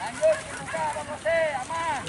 Lanjut, dibuka Bang Jose, aman.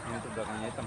Ini tuh belakangnya hitam.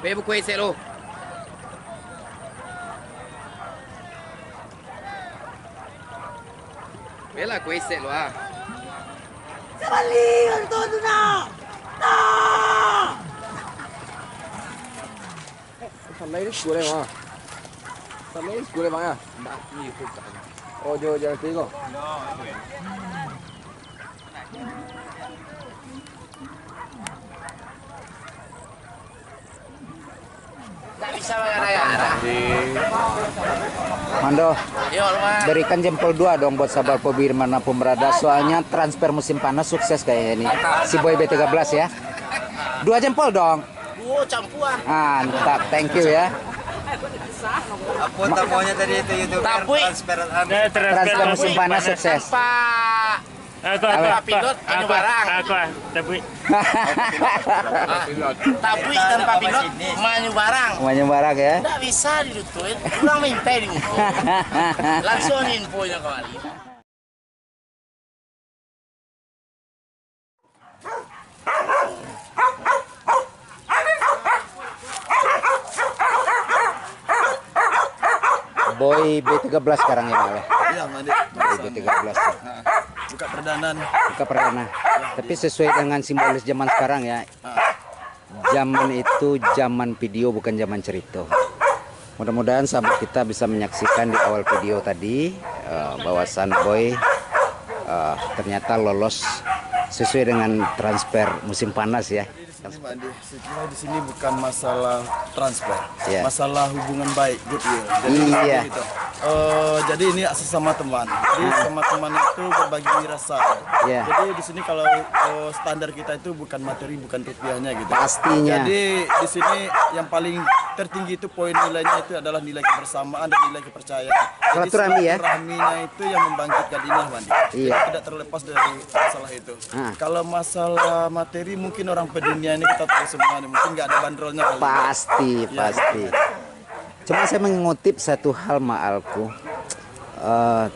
Bebo kuese lo. Bela kuese lo ah. Sebalik todo na. Na. Sampai ini boleh mah. Sampai ini boleh mah ya. Oh, jangan tengok. Bisa mengarah-arah. Mando, berikan jempol 2 dong buat sahabat Pobi dimanapun berada. Soalnya transfer musim panas sukses kayaknya ini. Si Boy B13 ya. 2 jempol dong. Campuran. Mantap, thank you ya. Apa tamunya tadi itu YouTuber Transfer musim panas sukses. Tanpa pilot hanya barang. Tapi tanpa pilot maju barang. Semuanya barang ya. Tidak bisa didutuin. Kurang minta di langsung infonya kembali. Boy B13 sekarang ya, Mal ya. Iya, Mandi. Boy B13. Buka perdana nih. Buka perdana. Tapi sesuai dengan simbolis zaman sekarang ya. Zaman itu zaman video bukan zaman cerita. Mudah-mudahan sahabat kita bisa menyaksikan di awal video tadi bahwasan Boy ternyata lolos sesuai dengan transfer musim panas ya. Ini Pak Andi, sebenarnya di sini bukan masalah transfer, Iya. masalah hubungan baik, goodwill. Iya. Gitu. Jadi ini sesama teman. Jadi sama teman itu berbagi rasa. Iya. Jadi di sini kalau standar kita itu bukan materi, bukan rupiahnya gitu. Pastinya. Jadi di sini yang paling tertinggi itu poin nilainya itu adalah nilai kebersamaan dan nilai kepercayaan. Jadi Silaturahmi ya? silaturahminya itu yang membangkitkan ini, Mandi. Iya. Tidak terlepas dari masalah itu. Kalau masalah materi mungkin orang pedunia ini kita tahu semua nih, mungkin nggak ada bandrolnya kali. Pasti, pasti. Cuma saya mengutip satu hal Maalku.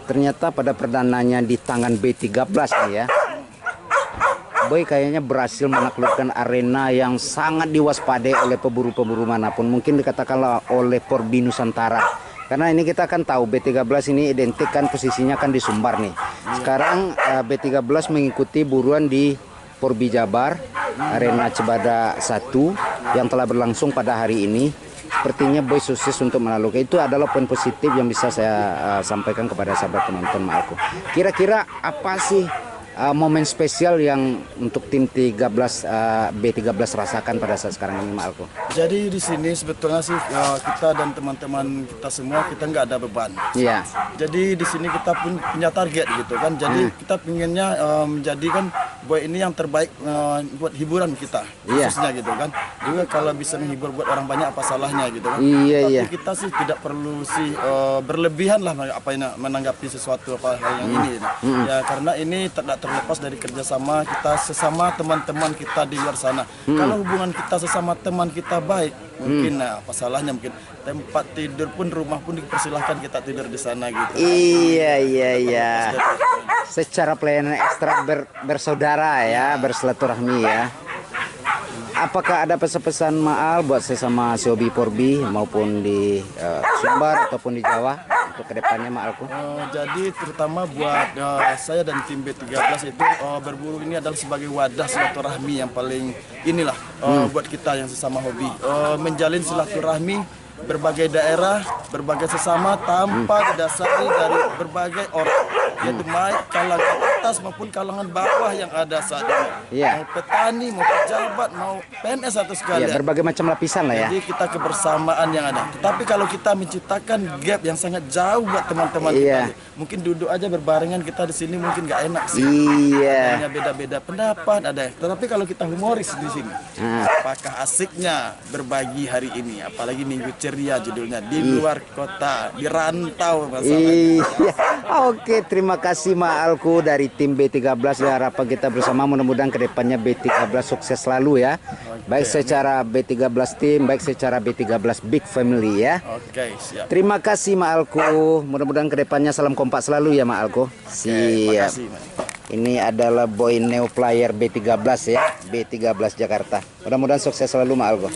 Ternyata pada perdananya di tangan B13 nih ya. Boy kayaknya berhasil menaklukkan arena yang sangat diwaspadai oleh pemburu-pemburu manapun. Mungkin dikatakanlah oleh Porbi Nusantara. Karena ini kita kan tahu B13 ini identik kan posisinya kan di Sumbar nih. Sekarang B13 mengikuti buruan di Porbi Jabar, arena Cibada 1 yang telah berlangsung pada hari ini. Sepertinya Boy sukses untuk menaklukkan. Itu adalah poin positif yang bisa saya sampaikan kepada sahabat penonton Maalku. Kira-kira apa sih momen spesial yang untuk tim B13 rasakan pada saat sekarang ini Maalku? Jadi di sini sebetulnya sih kita dan teman-teman kita semua kita nggak ada beban. Iya. Jadi di sini kita pun punya target gitu kan. Jadi kita pinginnya menjadikan Boy ini yang terbaik buat hiburan kita Iya. khususnya gitu kan. Juga kalau bisa menghibur buat orang banyak apa salahnya gitu kan. Iya, Tapi iya. kita sih tidak perlu sih berlebihan lah apa ini menanggapi sesuatu apa hal yang ini. Gitu. Ya karena ini tidak terlepas dari kerjasama kita sesama teman-teman kita di luar sana. Kalau hubungan kita sesama teman kita baik, mungkin apa salahnya mungkin tempat tidur pun rumah pun dipersilahkan kita tidur di sana gitu. Iya. Secara pelayanan ekstra bersaudara ya, bersilaturahmi ya. Apakah ada pesan-pesan Maal buat sesama Sobi Porbi maupun di Sumbar ataupun di Jawa untuk kedepannya Maalku? Jadi terutama buat saya dan tim B13 itu berburu ini adalah sebagai wadah silaturahmi yang paling inilah buat kita yang sesama hobi. Menjalin silaturahmi berbagai daerah, berbagai sesama tanpa didasari dari berbagai orang, yaitu baik kalangan atas maupun kalangan bawah yang ada saat ini. Iya. Mau petani, mau pejabat, mau PNS atau Ya, sekalian. berbagai macam lapisan lah ya. Jadi kita kebersamaan yang ada. Tetapi kalau kita menciptakan gap yang sangat jauh buat teman-teman Iya. kita, mungkin duduk aja berbarengan kita di sini mungkin nggak enak sih. Iya. Hanya beda-beda pendapat ada. Tetapi kalau kita humoris di sini, apakah asiknya berbagi hari ini? Apalagi minggu ceria judulnya di luar kota, di rantau masalahnya. Iya. Oke, terima kasih Maalku dari tim B13 ya. Harapan kita bersama mudah-mudahan kedepannya B13 sukses selalu ya. Baik secara B13 tim, baik secara B13 Big Family ya. Oke, siap. Terima kasih Maalku. Mudah-mudahan kedepannya salam kompak selalu ya Maalku. Terima Siap. kasih, Mas. Ini adalah Boy Neo Player B13 ya. B13 Jakarta. Mudah-mudahan sukses selalu Maalku.